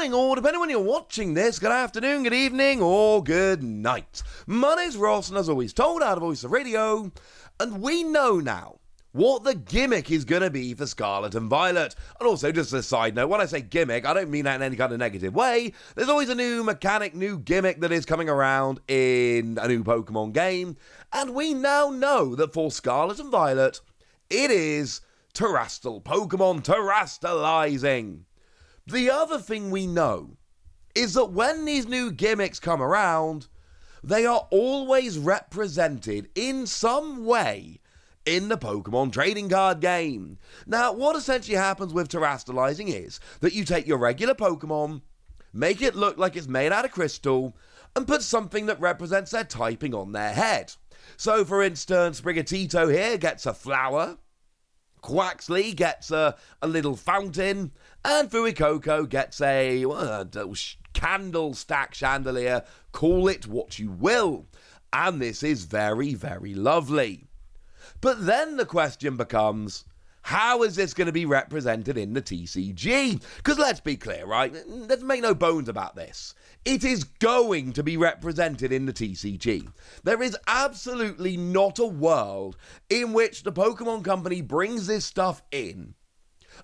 morning, or depending on when you're watching this, good afternoon, good evening, or good night. My name's Ross, and as always, told out of Voice of Radio, and we know now what the gimmick is going to be for Scarlet and Violet. And also, just a side note, when I say gimmick, I don't mean that in any kind of negative way. There's always a new mechanic, new gimmick that is coming around in a new Pokemon game, and we now know that for Scarlet and Violet, it is Terastal Pokemon, terastalizing. The other thing we know is that when these new gimmicks come around, they are always represented in some way in the Pokemon trading card game. Now, what essentially happens with terastalizing is that you take your regular Pokemon, make it look like it's made out of crystal, and put something that represents their typing on their head. So, for instance, Sprigatito here gets a flower, Quaxley gets a little fountain, and Fuecoco gets a candle stack chandelier. Call it what you will. And this is very, very lovely. But then the question becomes, how is this going to be represented in the TCG? Because let's be clear, right? Let's make no bones about this. It is going to be represented in the TCG. There is absolutely not a world in which the Pokemon Company brings this stuff in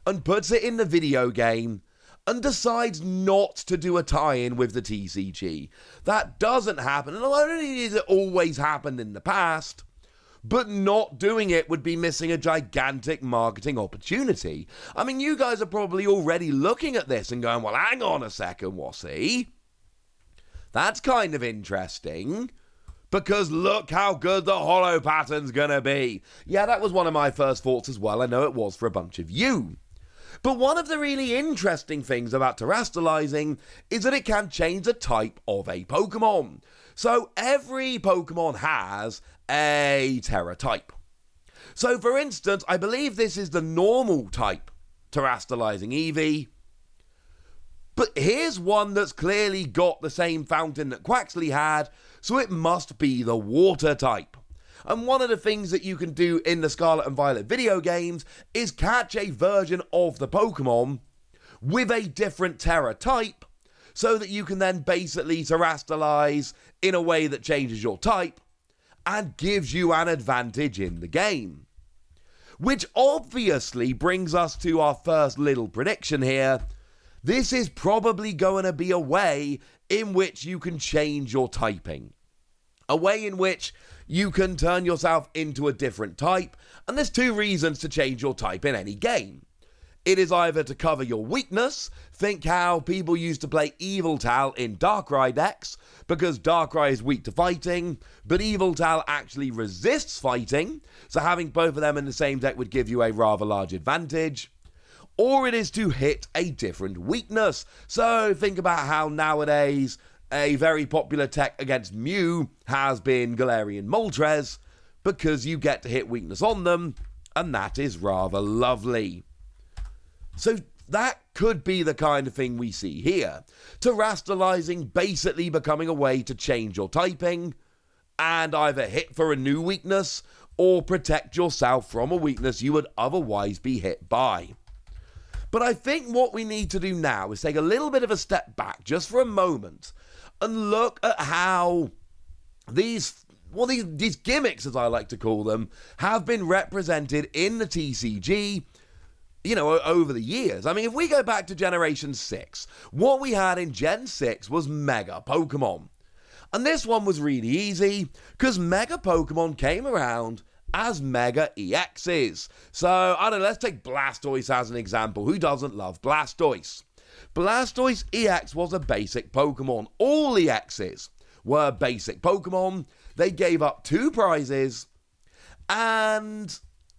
and puts it in the video game and decides not to do a tie-in with the TCG. That doesn't happen, and not only has it always happened in the past, but not doing it would be missing a gigantic marketing opportunity. I mean, you guys are probably already looking at this and going, well, hang on a second, Wassy. That's kind of interesting, because look how good the holo pattern's gonna be. Yeah, that was one of my first thoughts as well. I know it was for a bunch of you. But one of the really interesting things about terastalizing is that it can change the type of a Pokemon. So every Pokemon has a Terra type. So for instance, I believe this is the normal type terastalizing Eevee. But here's one that's clearly got the same fountain that Quaxley had, so it must be the water type. And one of the things that you can do in the Scarlet and Violet video games is catch a version of the Pokemon with a different Terra type, so that you can then basically terastalize in a way that changes your type and gives you an advantage in the game. Which obviously brings us to our first little prediction here. This is probably going to be a way in which you can change your typing. A way in which you can turn yourself into a different type, and there's two reasons to change your type in any game. It is either to cover your weakness. Think how people used to play Yveltal in Darkrai decks, because Darkrai is weak to fighting, but Yveltal actually resists fighting, so having both of them in the same deck would give you a rather large advantage. Or it is to hit a different weakness. So think about how nowadays a very popular tech against Mew has been Galarian Moltres, because you get to hit weakness on them, and that is rather lovely. So that could be the kind of thing we see here. Terastalizing basically becoming a way to change your typing, and either hit for a new weakness, or protect yourself from a weakness you would otherwise be hit by. But I think what we need to do now is take a little bit of a step back, just for a moment, and look at how these gimmicks, as I like to call them, have been represented in the TCG, over the years. I mean, if we go back to Generation 6, what we had in Gen 6 was Mega Pokemon. And this one was really easy, because Mega Pokemon came around as Mega EXs. So, I don't know, let's take Blastoise as an example. Who doesn't love Blastoise? Blastoise EX was a basic Pokemon. All EXs were basic Pokemon. They gave up 2 prizes, and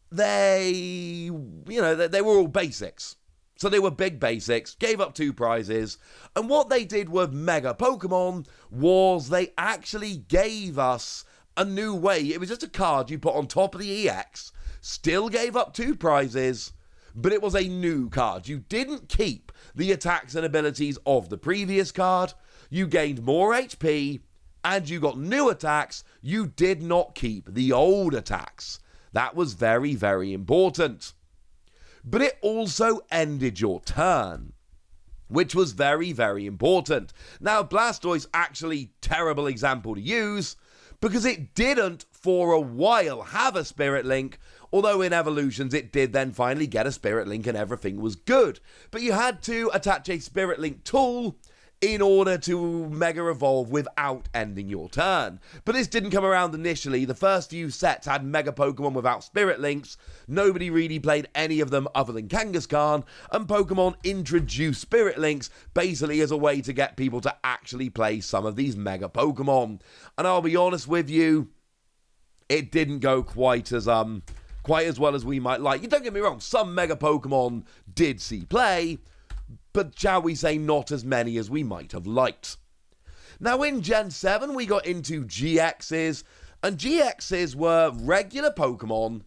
they were all basics. So they were big basics, gave up 2 prizes, and what they did with Mega Pokemon was they actually gave us a new way. It was just a card you put on top of the EX, still gave up 2 prizes, but it was a new card. You didn't keep the attacks and abilities of the previous card. You gained more HP, and you got new attacks. You did not keep the old attacks. That was very, very important. But it also ended your turn. which was very, very important. Now, Blastoise actually terrible example to use, because it didn't for a while have a Spirit Link, although in Evolutions it did then finally get a Spirit Link and everything was good. But you had to attach a Spirit Link tool in order to Mega Evolve without ending your turn. But this didn't come around initially. The first few sets had Mega Pokemon without Spirit Links. Nobody really played any of them other than Kangaskhan, and Pokemon introduced Spirit Links basically as a way to get people to actually play some of these Mega Pokemon. And I'll be honest with you, it didn't go quite as well as we might like. You don't get me wrong, some Mega Pokemon did see play, but shall we say not as many as we might have liked. Now in Gen 7 we got into GXs, and GXs were regular Pokemon,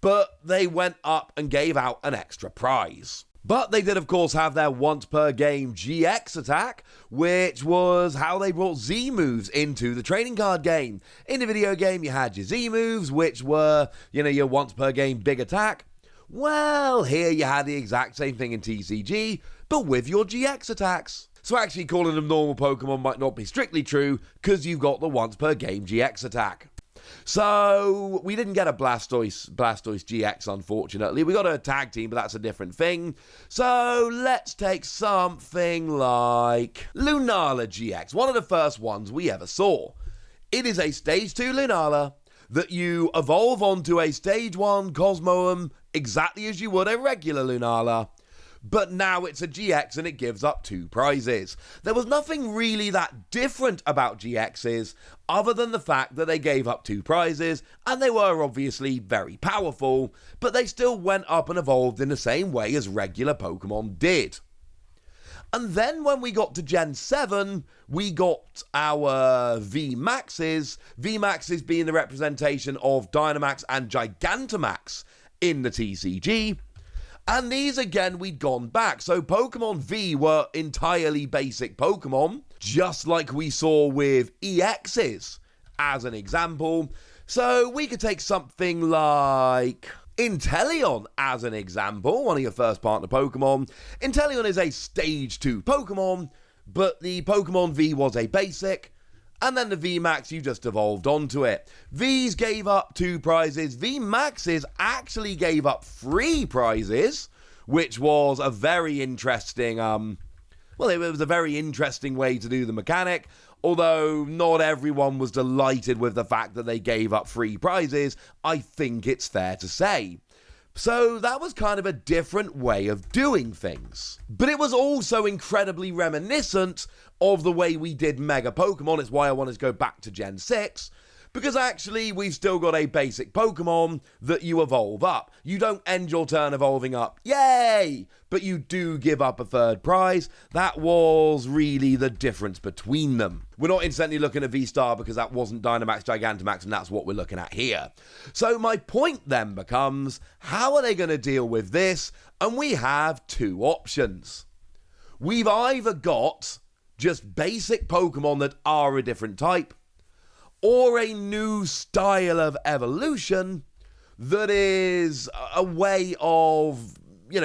but they went up and gave out an extra prize. But they did of course have their once per game GX attack, which was how they brought Z moves into the trading card game. In the video game you had your Z moves, which were, your once per game big attack. Well, here you had the exact same thing in TCG, but with your GX attacks. So actually calling them normal Pokemon might not be strictly true, because you've got the once per game GX attack. So, we didn't get a Blastoise GX, unfortunately. We got a tag team, but that's a different thing. So, let's take something like Lunala GX, one of the first ones we ever saw. It is a Stage 2 Lunala that you evolve onto a Stage 1 Cosmoem exactly as you would a regular Lunala. But now it's a GX and it gives up 2 prizes. There was nothing really that different about GXs other than the fact that they gave up 2 prizes, and they were obviously very powerful, but they still went up and evolved in the same way as regular Pokemon did. And then when we got to Gen 7, we got our VMAXs, VMAXs being the representation of Dynamax and Gigantamax in the TCG. And these, again, we'd gone back. So Pokemon V were entirely basic Pokemon, just like we saw with EXs, as an example. So we could take something like Inteleon as an example, one of your first partner Pokemon. Inteleon is a Stage 2 Pokemon, but the Pokemon V was a basic, and then the VMAX, you just evolved onto it. Vs gave up 2 prizes. VMAXs actually gave up 3 prizes, which was a very interesting, it was a very interesting way to do the mechanic, although not everyone was delighted with the fact that they gave up 3 prizes, I think it's fair to say. So that was kind of a different way of doing things. But it was also incredibly reminiscent of the way we did Mega Pokemon. It's why I wanted to go back to Gen 6. Because actually, we've still got a basic Pokemon that you evolve up. You don't end your turn evolving up, yay! But you do give up a 3rd prize. That was really the difference between them. We're not instantly looking at V-Star because that wasn't Dynamax, Gigantamax, and that's what we're looking at here. So my point then becomes, how are they going to deal with this? And we have 2 options. We've either got just basic Pokemon that are a different type, or a new style of evolution that is a way of,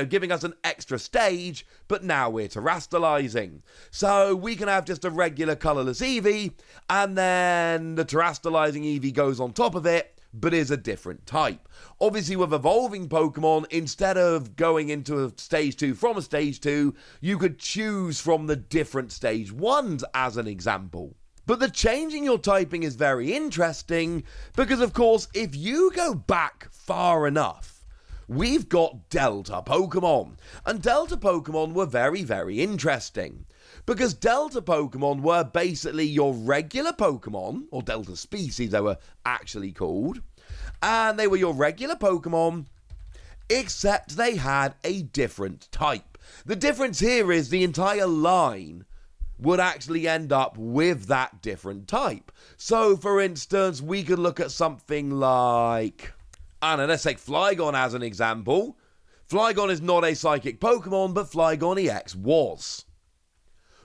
giving us an extra stage, but now we're terastalizing. So we can have just a regular colorless Eevee, and then the terastalizing Eevee goes on top of it, but is a different type. Obviously, with evolving Pokemon, instead of going into a Stage 2 from a Stage 2, you could choose from the different Stage 1s as an example. But the changing your typing is very interesting because, of course, if you go back far enough, we've got Delta Pokemon. And Delta Pokemon were very, very interesting because Delta Pokemon were basically your regular Pokemon, or Delta species they were actually called, and they were your regular Pokemon, except they had a different type. The difference here is the entire line would actually end up with that different type. So, for instance, we could look at something like, let's take Flygon as an example. Flygon is not a psychic Pokemon, but Flygon EX was.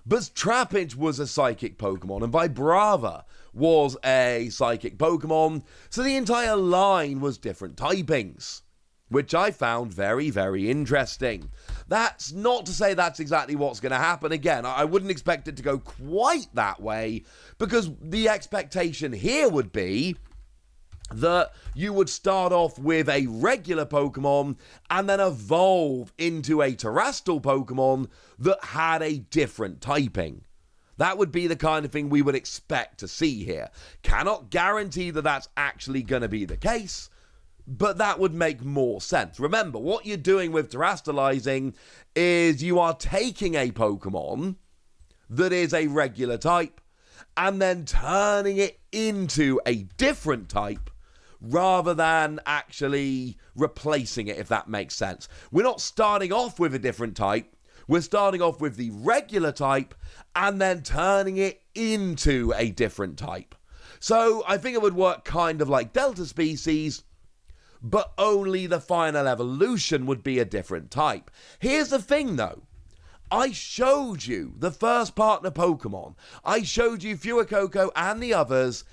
But Trapinch was a psychic Pokemon, and Vibrava was a psychic Pokemon, so the entire line was different typings. which I found very, very interesting. That's not to say that's exactly what's going to happen. Again, I wouldn't expect it to go quite that way, because the expectation here would be that you would start off with a regular Pokemon and then evolve into a Terastal Pokemon that had a different typing. That would be the kind of thing we would expect to see here. Cannot guarantee that that's actually going to be the case, but that would make more sense. Remember, what you're doing with Terastalizing is you are taking a Pokemon that is a regular type and then turning it into a different type rather than actually replacing it, if that makes sense. We're not starting off with a different type. We're starting off with the regular type and then turning it into a different type. So I think it would work kind of like Delta Species, but only the final evolution would be a different type. Here's the thing, though. I showed you the first partner Pokemon. I showed you Fuecoco and the others,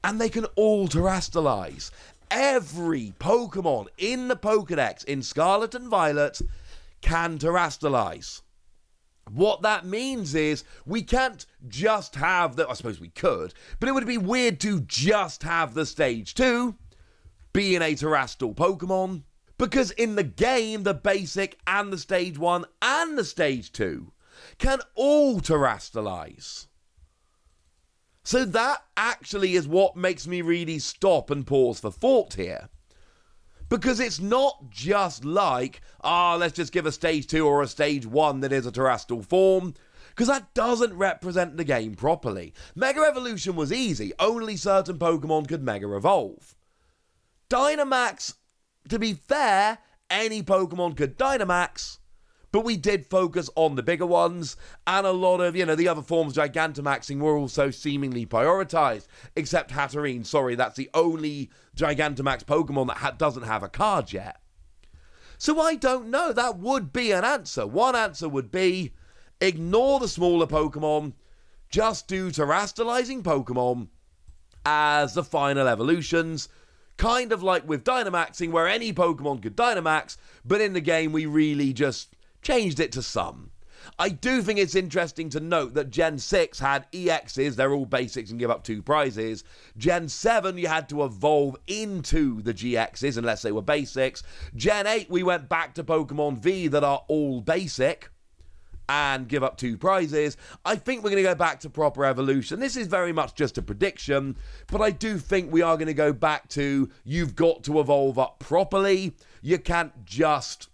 and they can all Terastalize. Every Pokemon in the Pokedex in Scarlet and Violet can Terastalize. What that means is we can't just have the... I suppose we could, but it would be weird to just have the Stage 2 being a Terastal Pokemon, because in the game, the Basic and the Stage 1 and the Stage 2 can all Terastalize. So that actually is what makes me really stop and pause for thought here. Because it's not just like, let's just give a Stage 2 or a Stage 1 that is a Terastal form, because that doesn't represent the game properly. Mega Evolution was easy. Only certain Pokemon could Mega Evolve. Dynamax, to be fair, any Pokemon could Dynamax, but we did focus on the bigger ones, and a lot of, the other forms Gigantamaxing were also seemingly prioritized, except Hatterene. Sorry, that's the only Gigantamax Pokemon that doesn't have a card yet. So I don't know. That would be an answer. One answer would be, ignore the smaller Pokemon, just do Terastalizing Pokemon as the final evolutions, kind of like with Dynamaxing, where any Pokemon could Dynamax, but in the game we really just changed it to some. I do think it's interesting to note that Gen 6 had EXs, they're all basics and give up 2 prizes. Gen 7, you had to evolve into the GXs unless they were basics. Gen 8, we went back to Pokemon V that are all basic and give up 2 prizes. I think we're going to go back to proper evolution. This is very much just a prediction, but I do think we are going to go back to, you've got to evolve up properly. You can't just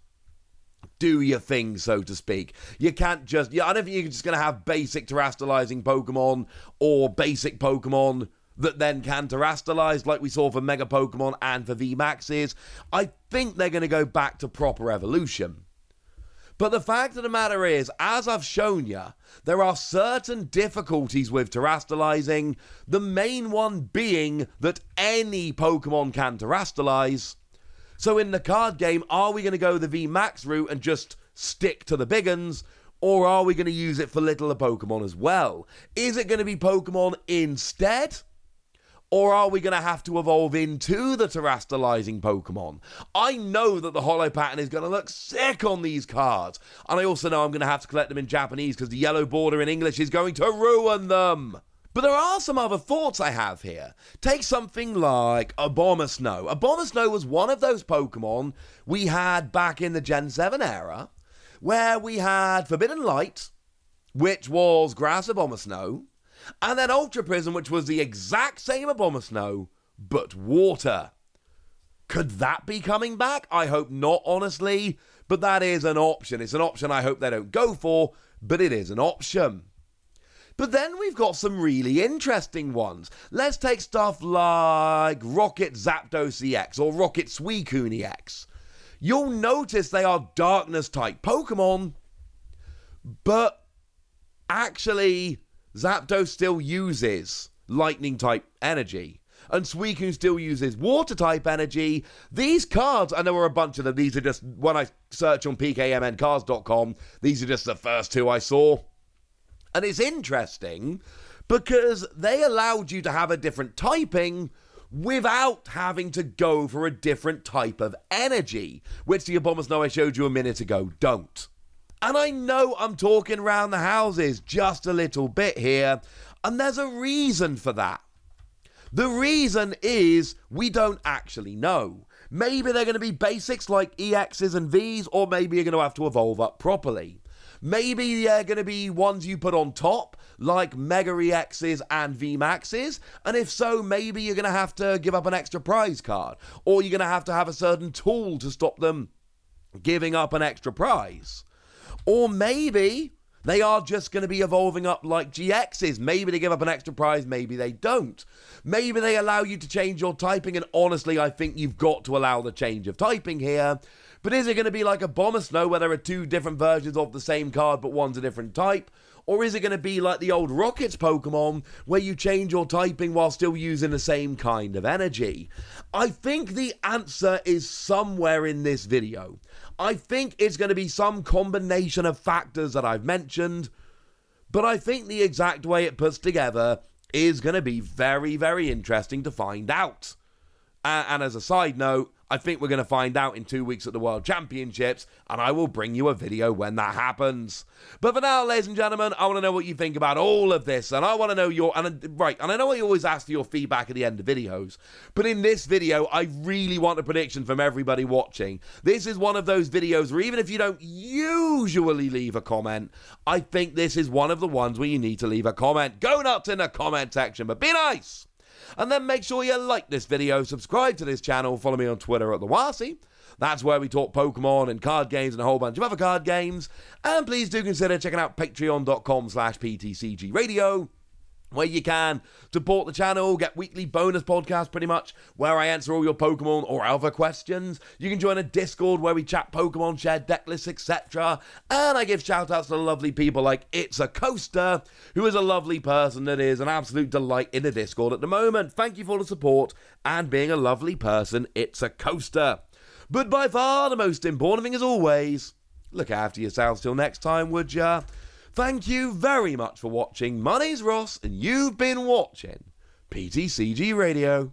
do your thing, so to speak. You can't just... I don't think you're just going to have basic Terastalizing Pokemon or basic Pokemon that then can Terastalize like we saw for Mega Pokemon and for VMAXs. I think they're going to go back to proper evolution. But the fact of the matter is, as I've shown you, there are certain difficulties with Terastalizing, the main one being that any Pokemon can Terastalize. So in the card game, are we going to go the VMAX route and just stick to the big uns, or are we going to use it for littler Pokemon as well? Is it going to be Pokemon instead? Or are we going to have to evolve into the Terastalizing Pokemon? I know that the holo pattern is going to look sick on these cards. And I also know I'm going to have to collect them in Japanese because the yellow border in English is going to ruin them. But there are some other thoughts I have here. Take something like Abomasnow. Abomasnow was one of those Pokemon we had back in the Gen 7 era, where we had Forbidden Light, which was Grass Abomasnow, and then Ultra Prism, which was the exact same Abomasnow, but water. Could that be coming back? I hope not, honestly, but that is an option. It's an option I hope they don't go for, but it is an option. But then we've got some really interesting ones. Let's take stuff like Rocket Zapdos EX or Rocket Suicune EX. You'll notice they are Darkness-type Pokemon, but actually Zapdos still uses Lightning-type energy, and Suicune still uses Water-type energy. These cards, and there were a bunch of them, these are just, when I search on pkmncards.com, these are just the first 2 I saw. And it's interesting because they allowed you to have a different typing without having to go for a different type of energy, which the Abomasnow I showed you a minute ago don't. And I know I'm talking around the houses just a little bit here, and there's a reason for that. The reason is we don't actually know. Maybe they're going to be basics like EXs and Vs, or maybe you're going to have to evolve up properly. Maybe they're going to be ones you put on top, like Mega EXs and VMAXs, and if so, maybe you're going to have to give up an extra prize card, or you're going to have a certain tool to stop them giving up an extra prize. Or maybe they are just going to be evolving up like GXs. Maybe they give up an extra prize, maybe they don't. Maybe they allow you to change your typing, and honestly, I think you've got to allow the change of typing here. But is it going to be like a Abomasnow where there are two different versions of the same card but one's a different type? Or is it going to be like the old Rockets Pokemon where you change your typing while still using the same kind of energy? I think the answer is somewhere in this video. I think it's going to be some combination of factors that I've mentioned, but I think the exact way it puts together is going to be very, very interesting to find out. And as a side note, I think we're going to find out in 2 weeks at the World Championships, and I will bring you a video when that happens. But for now, ladies and gentlemen, I want to know what you think about all of this, and I want to know and I know I always ask for your feedback at the end of videos, but in this video, I really want a prediction from everybody watching. This is one of those videos where even if you don't usually leave a comment, I think this is one of the ones where you need to leave a comment. Go nuts in the comment section, but be nice! And then make sure you like this video, subscribe to this channel, follow me on Twitter at the Wasi. That's where we talk Pokemon and card games and a whole bunch of other card games. And please do consider checking out patreon.com/PTCG Radio, where you can support the channel, get weekly bonus podcasts pretty much, where I answer all your Pokemon or other questions. You can join a Discord where we chat Pokemon, share deck lists, etc. And I give shout outs to lovely people like It's a Coaster, who is a lovely person that is an absolute delight in the Discord at the moment. Thank you for the support and being a lovely person, It's a Coaster. But by far the most important thing as always, look after yourselves till next time, would ya? Thank you very much for watching. My name's Ross, and you've been watching PTCG Radio.